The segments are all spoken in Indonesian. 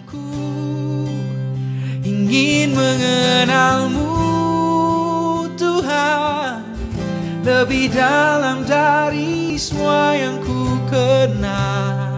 Ku ingin mengenalmu Tuhan, lebih dalam dari semua yang ku kenal.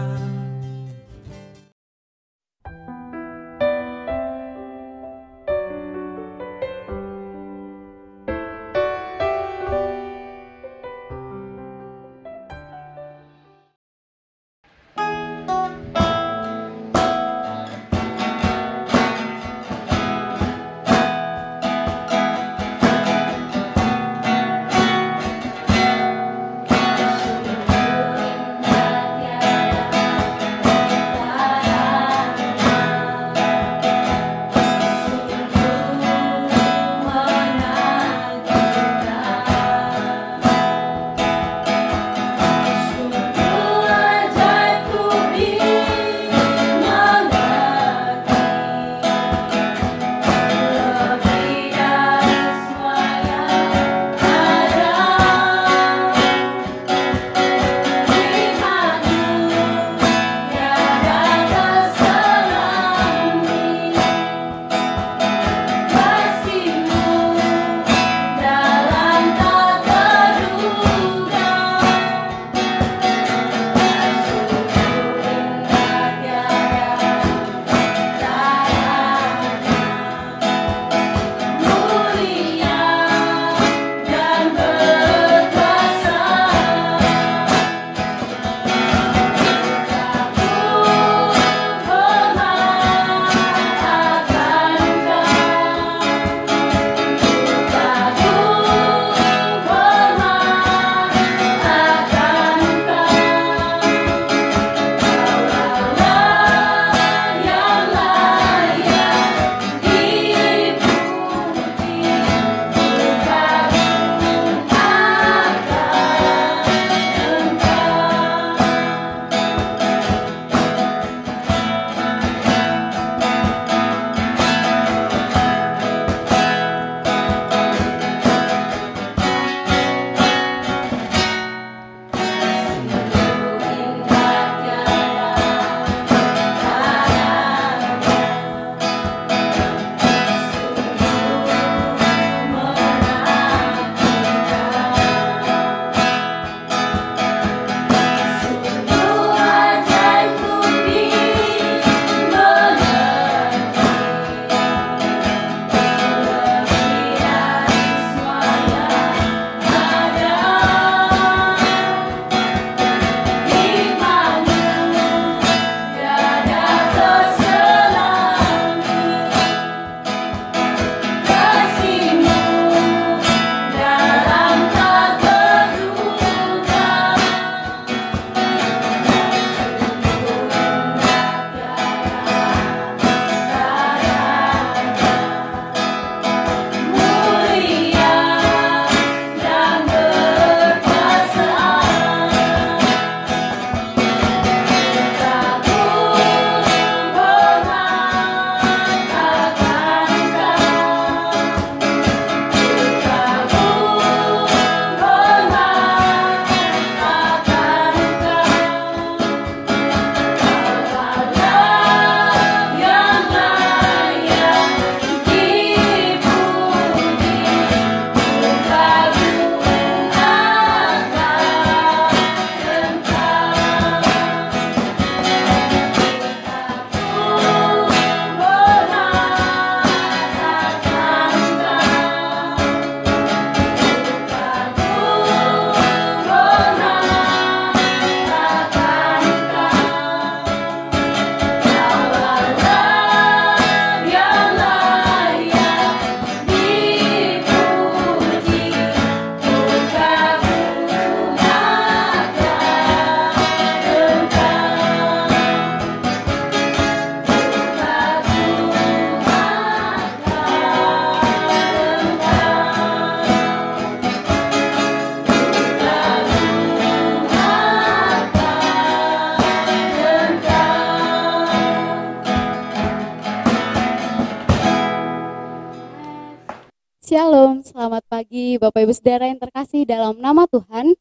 Shalom, selamat pagi Bapak Ibu Saudara yang terkasih dalam nama Tuhan.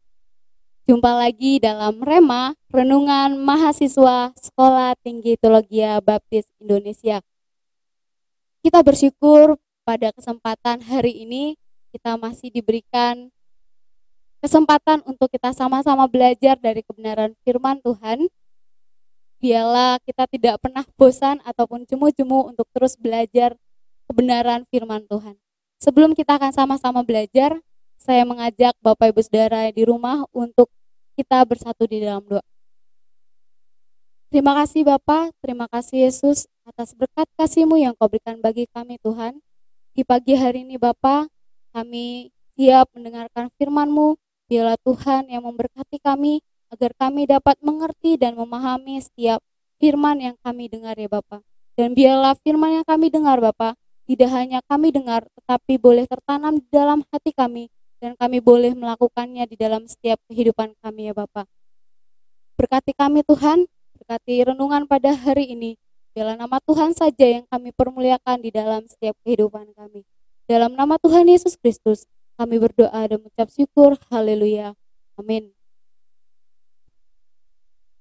Jumpa lagi dalam Rema, Renungan Mahasiswa Sekolah Tinggi Teologia Baptis Indonesia. Kita bersyukur pada kesempatan hari ini kita masih diberikan kesempatan untuk kita sama-sama belajar dari kebenaran firman Tuhan. Biarlah kita tidak pernah bosan ataupun jemu-jemu untuk terus belajar kebenaran firman Tuhan. Sebelum kita akan sama-sama belajar, saya mengajak Bapak Ibu Saudara di rumah untuk kita bersatu di dalam doa. Terima kasih Bapa, terima kasih Yesus atas berkat kasih-Mu yang Kau berikan bagi kami Tuhan. Di pagi hari ini Bapa, kami siap mendengarkan firman-Mu. Biarlah Tuhan yang memberkati kami agar kami dapat mengerti dan memahami setiap firman yang kami dengar ya Bapa. Dan biarlah firman yang kami dengar Bapa, tidak hanya kami dengar, tetapi boleh tertanam di dalam hati kami, dan kami boleh melakukannya di dalam setiap kehidupan kami ya Bapa. Berkati kami Tuhan, berkati renungan pada hari ini. Biarlah nama Tuhan saja yang kami permuliakan di dalam setiap kehidupan kami. Dalam nama Tuhan Yesus Kristus, kami berdoa dan mengucap syukur. Haleluya. Amin.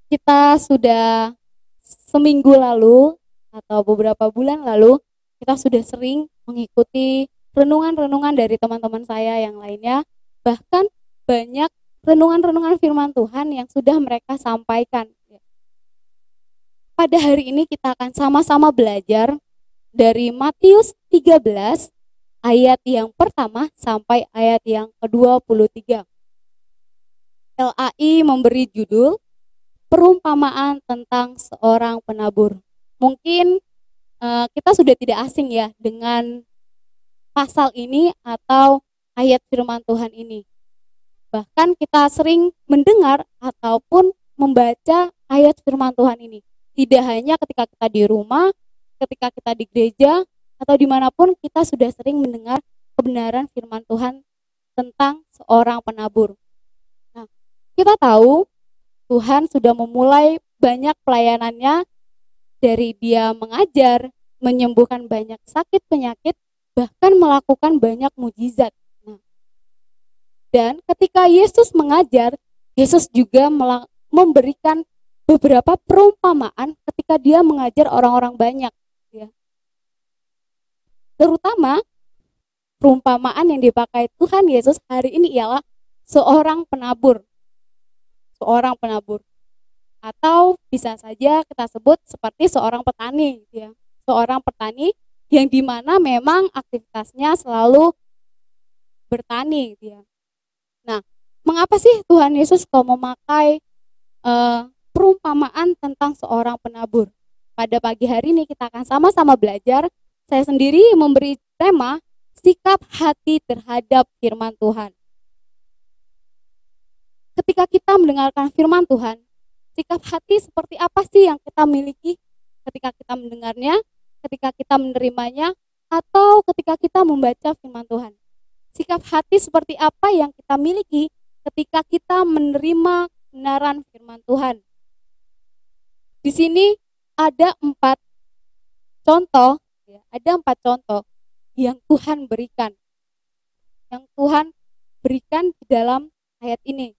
Kita sudah seminggu lalu atau beberapa bulan lalu, kita sudah sering mengikuti renungan-renungan dari teman-teman saya yang lainnya. Bahkan banyak renungan-renungan firman Tuhan yang sudah mereka sampaikan. Pada hari ini kita akan sama-sama belajar dari Matius 13 ayat yang pertama sampai ayat yang ke-23. LAI memberi judul Perumpamaan tentang seorang penabur. Mungkin kita sudah tidak asing ya dengan pasal ini atau ayat firman Tuhan ini. Bahkan kita sering mendengar ataupun membaca ayat firman Tuhan ini. Tidak hanya ketika kita di rumah, ketika kita di gereja, atau dimanapun kita sudah sering mendengar kebenaran firman Tuhan tentang seorang penabur. Nah, kita tahu Tuhan sudah memulai banyak pelayanannya, dari Dia mengajar, menyembuhkan banyak sakit penyakit, bahkan melakukan banyak mujizat. Dan ketika Yesus mengajar, Yesus juga memberikan beberapa perumpamaan ketika Dia mengajar orang-orang banyak. Terutama perumpamaan yang dipakai Tuhan Yesus hari ini ialah seorang penabur. Seorang penabur, atau bisa saja kita sebut seperti seorang petani, ya. Seorang petani yang dimana memang aktivitasnya selalu bertani, ya. Nah, mengapa sih Tuhan Yesus kok memakai perumpamaan tentang seorang penabur? Pada pagi hari ini kita akan sama-sama belajar. Saya sendiri memberi tema sikap hati terhadap firman Tuhan. Ketika kita mendengarkan firman Tuhan, sikap hati seperti apa sih yang kita miliki ketika kita mendengarnya, ketika kita menerimanya, atau ketika kita membaca firman Tuhan? Sikap hati seperti apa yang kita miliki ketika kita menerima kebenaran firman Tuhan? Di sini ada 4 contoh, ada 4 contoh yang Tuhan berikan, di dalam ayat ini.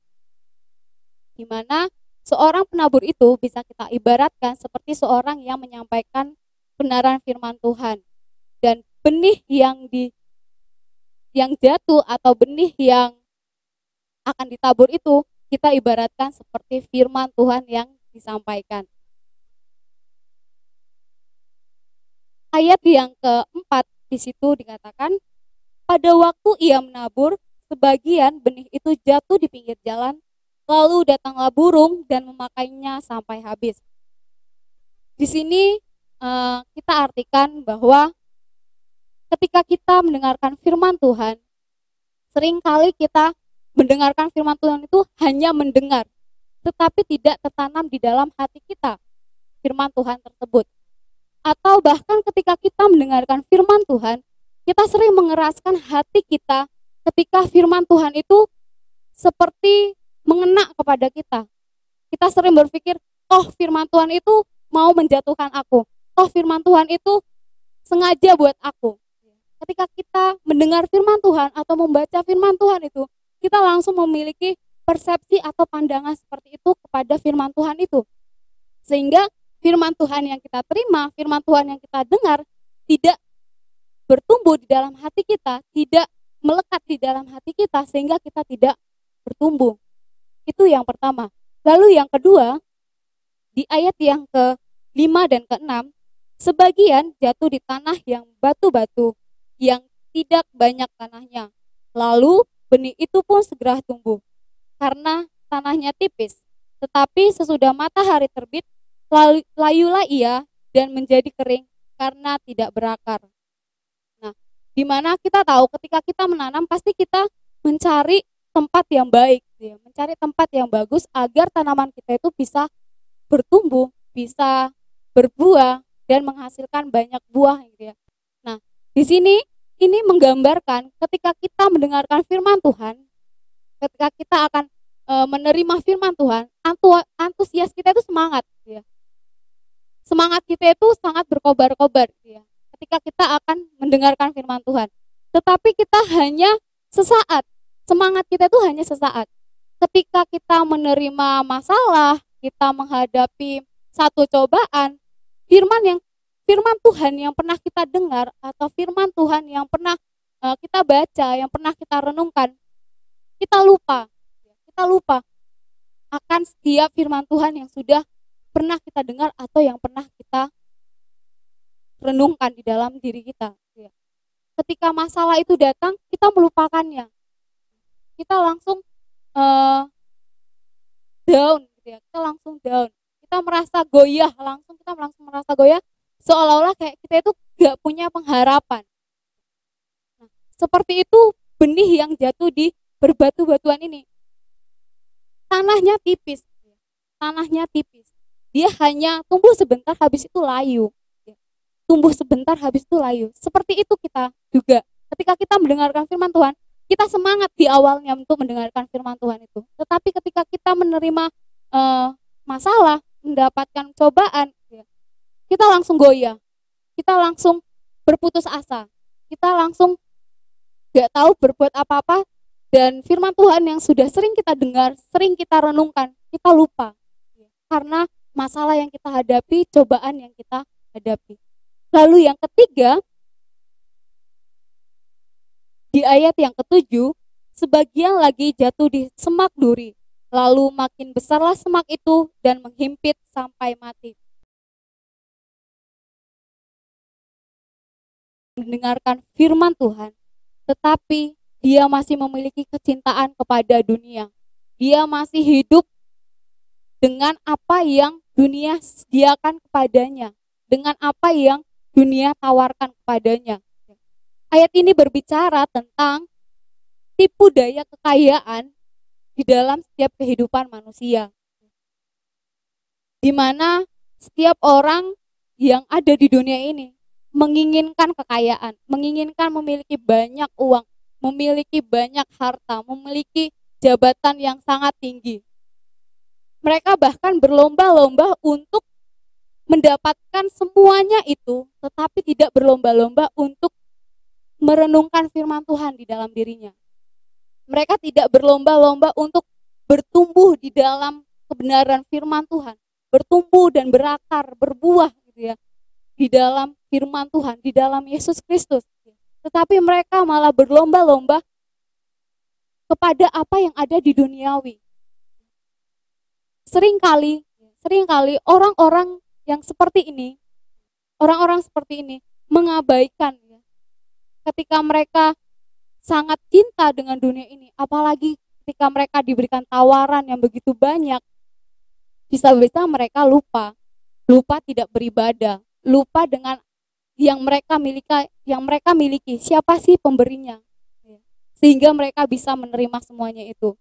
Di mana seorang penabur itu bisa kita ibaratkan seperti seorang yang menyampaikan kebenaran firman Tuhan, dan benih yang jatuh atau benih yang akan ditabur itu kita ibaratkan seperti firman Tuhan yang disampaikan. Ayat yang keempat di situ dikatakan, pada waktu ia menabur, sebagian benih itu jatuh di pinggir jalan. Lalu datanglah burung dan memakainya sampai habis. Di sini kita artikan bahwa ketika kita mendengarkan firman Tuhan, seringkali kita mendengarkan firman Tuhan itu hanya mendengar, tetapi tidak tertanam di dalam hati kita firman Tuhan tersebut. Atau bahkan ketika kita mendengarkan firman Tuhan, kita sering mengeraskan hati kita ketika firman Tuhan itu seperti mengena kepada kita. Kita sering berpikir, oh firman Tuhan itu mau menjatuhkan aku. Oh firman Tuhan itu sengaja buat aku. Ketika kita mendengar firman Tuhan atau membaca firman Tuhan itu, kita langsung memiliki persepsi atau pandangan seperti itu kepada firman Tuhan itu. Sehingga firman Tuhan yang kita terima, firman Tuhan yang kita dengar tidak bertumbuh di dalam hati kita, tidak melekat di dalam hati kita sehingga kita tidak bertumbuh. Itu yang pertama. Lalu yang kedua, di ayat yang ke-5 dan ke-6, sebagian jatuh di tanah yang batu-batu, yang tidak banyak tanahnya. Lalu benih itu pun segera tumbuh, karena tanahnya tipis. Tetapi sesudah matahari terbit, layulah ia dan menjadi kering karena tidak berakar. Nah, di mana kita tahu ketika kita menanam pasti kita mencari tempat yang baik, ya, mencari tempat yang bagus agar tanaman kita itu bisa bertumbuh, bisa berbuah dan menghasilkan banyak buah, gitu ya. Nah, di sini ini menggambarkan ketika kita mendengarkan firman Tuhan, ketika kita akan menerima firman Tuhan, antusias kita itu semangat, gitu ya. Semangat kita itu sangat berkobar-kobar, gitu ya, ketika kita akan mendengarkan firman Tuhan. Tetapi kita hanya sesaat, semangat kita itu hanya sesaat. Ketika kita menerima masalah, kita menghadapi satu cobaan, firman Tuhan yang pernah kita dengar atau firman Tuhan yang pernah kita baca, yang pernah kita renungkan, kita lupa akan setiap firman Tuhan yang sudah pernah kita dengar atau yang pernah kita renungkan di dalam diri kita. Ketika masalah itu datang, kita melupakannya, kita langsung down, gitu ya. Kita langsung down, kita merasa goyah, kita langsung merasa goyah, seolah-olah kayak kita itu gak punya pengharapan. Nah, seperti itu benih yang jatuh di berbatu-batuan ini. Tanahnya tipis, dia hanya tumbuh sebentar, habis itu layu. Tumbuh sebentar, habis itu layu. Seperti itu kita juga. Ketika kita mendengarkan firman Tuhan, kita semangat di awalnya untuk mendengarkan firman Tuhan itu. Tetapi ketika kita menerima masalah, mendapatkan cobaan, kita langsung goyah, kita langsung berputus asa, kita langsung gak tahu berbuat apa-apa, dan firman Tuhan yang sudah sering kita dengar, sering kita renungkan, kita lupa. Karena masalah yang kita hadapi, cobaan yang kita hadapi. Lalu yang ketiga, di ayat yang ke-7, sebagian lagi jatuh di semak duri, lalu makin besarlah semak itu dan menghimpit sampai mati. Mendengarkan firman Tuhan, tetapi dia masih memiliki kecintaan kepada dunia. Dia masih hidup dengan apa yang dunia sediakan kepadanya, dengan apa yang dunia tawarkan kepadanya. Ayat ini berbicara tentang tipu daya kekayaan di dalam setiap kehidupan manusia, di mana setiap orang yang ada di dunia ini menginginkan kekayaan, menginginkan memiliki banyak uang, memiliki banyak harta, memiliki jabatan yang sangat tinggi. Mereka bahkan berlomba-lomba untuk mendapatkan semuanya itu, tetapi tidak berlomba-lomba untuk merenungkan firman Tuhan di dalam dirinya. Mereka tidak berlomba-lomba untuk bertumbuh di dalam kebenaran firman Tuhan, bertumbuh dan berakar, berbuah, gitu ya, di dalam firman Tuhan, di dalam Yesus Kristus. Tetapi mereka malah berlomba-lomba kepada apa yang ada di duniawi. Seringkali orang-orang yang seperti ini, orang-orang seperti ini mengabaikan, ya, ketika mereka sangat cinta dengan dunia ini, apalagi ketika mereka diberikan tawaran yang begitu banyak, bisa-bisa mereka lupa tidak beribadah, lupa dengan yang mereka miliki, siapa sih pemberinya, sehingga mereka bisa menerima semuanya itu.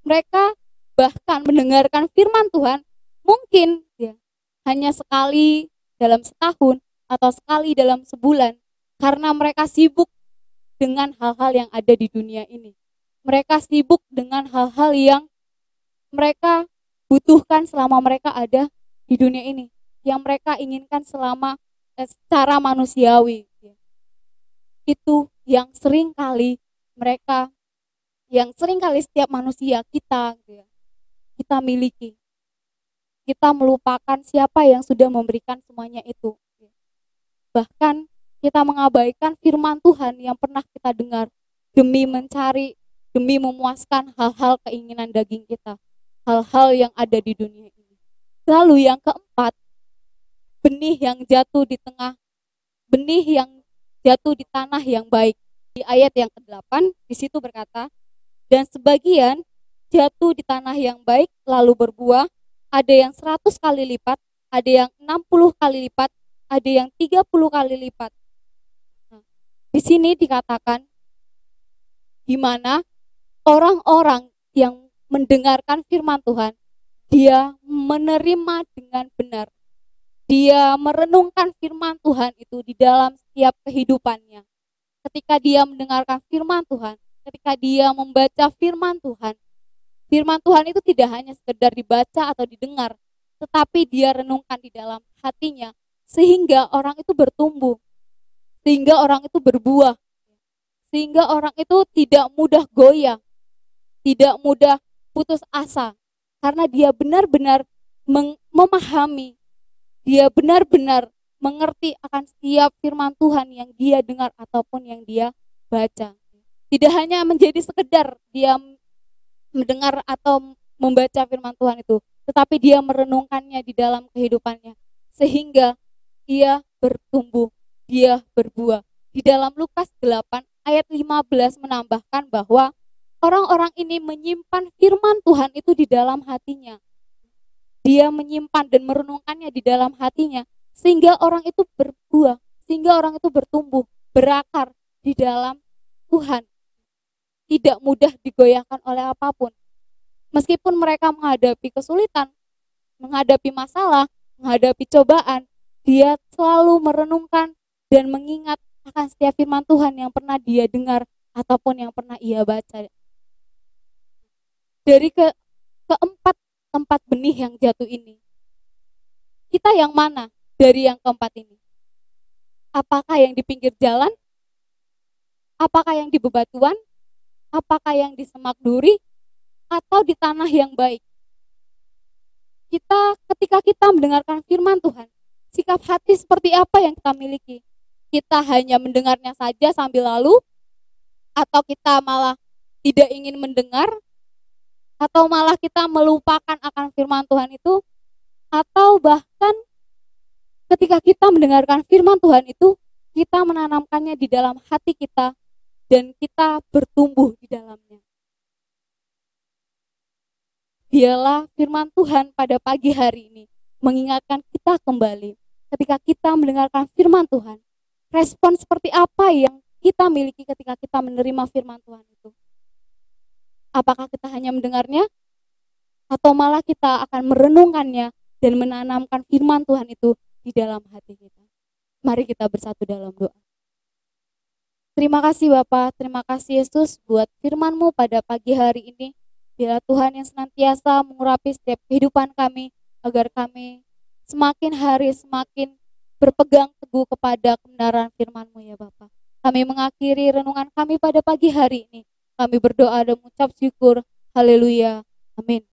Mereka bahkan mendengarkan firman Tuhan mungkin, ya, hanya sekali dalam setahun atau sekali dalam sebulan, karena mereka sibuk dengan hal-hal yang ada di dunia ini. Mereka sibuk dengan hal-hal yang mereka butuhkan selama mereka ada di dunia ini, yang mereka inginkan selama secara manusiawi. Itu yang sering kali mereka yang seringkali setiap manusia kita gitu ya, kita miliki. Kita melupakan siapa yang sudah memberikan semuanya itu. Bahkan kita mengabaikan firman Tuhan yang pernah kita dengar demi mencari, demi memuaskan hal-hal keinginan daging kita, hal-hal yang ada di dunia ini. Lalu yang keempat, benih yang jatuh di tengah, benih yang jatuh di tanah yang baik. Di ayat yang ke-8 di situ berkata, dan sebagian jatuh di tanah yang baik lalu berbuah, ada yang 100 kali lipat, ada yang 60 kali lipat, ada yang 30 kali lipat. Nah, di sini dikatakan di mana orang-orang yang mendengarkan firman Tuhan, dia menerima dengan benar. Dia merenungkan firman Tuhan itu di dalam setiap kehidupannya. Ketika dia mendengarkan firman Tuhan, ketika dia membaca firman Tuhan itu tidak hanya sekedar dibaca atau didengar, tetapi dia renungkan di dalam hatinya, sehingga orang itu bertumbuh, sehingga orang itu berbuah, sehingga orang itu tidak mudah goyah, tidak mudah putus asa, karena dia benar-benar memahami, dia benar-benar mengerti akan setiap firman Tuhan yang dia dengar ataupun yang dia baca. Tidak hanya menjadi sekedar dia mendengar atau membaca firman Tuhan itu, tetapi dia merenungkannya di dalam kehidupannya, sehingga ia bertumbuh, dia berbuah. Di dalam Lukas 8 ayat 15 menambahkan bahwa orang-orang ini menyimpan firman Tuhan itu di dalam hatinya. Dia menyimpan dan merenungkannya di dalam hatinya, sehingga orang itu berbuah, sehingga orang itu bertumbuh, berakar di dalam Tuhan. Tidak mudah digoyahkan oleh apapun. Meskipun mereka menghadapi kesulitan, menghadapi masalah, menghadapi cobaan, dia selalu merenungkan dan mengingat akan setiap firman Tuhan yang pernah dia dengar ataupun yang pernah ia baca. Dari keempat tempat benih yang jatuh ini, kita yang mana dari yang keempat ini? Apakah yang di pinggir jalan? Apakah yang di bebatuan? Apakah yang di semak duri? Atau di tanah yang baik? Ketika kita mendengarkan firman Tuhan, sikap hati seperti apa yang kita miliki? Kita hanya mendengarnya saja sambil lalu? Atau kita malah tidak ingin mendengar? Atau malah kita melupakan akan firman Tuhan itu? Atau bahkan ketika kita mendengarkan firman Tuhan itu, kita menanamkannya di dalam hati kita dan kita bertumbuh di dalamnya. Biarlah firman Tuhan pada pagi hari ini mengingatkan kita kembali. Ketika kita mendengarkan firman Tuhan, respon seperti apa yang kita miliki ketika kita menerima firman Tuhan itu? Apakah kita hanya mendengarnya? Atau malah kita akan merenungkannya dan menanamkan firman Tuhan itu di dalam hati kita? Mari kita bersatu dalam doa. Terima kasih Bapa, terima kasih Yesus buat firman-Mu pada pagi hari ini. Biarlah Tuhan yang senantiasa mengurapi setiap kehidupan kami, agar kami semakin hari semakin berpegang teguh kepada kebenaran firman-Mu ya Bapa. Kami mengakhiri renungan kami pada pagi hari ini. Kami berdoa dan mengucap syukur. Haleluya. Amin.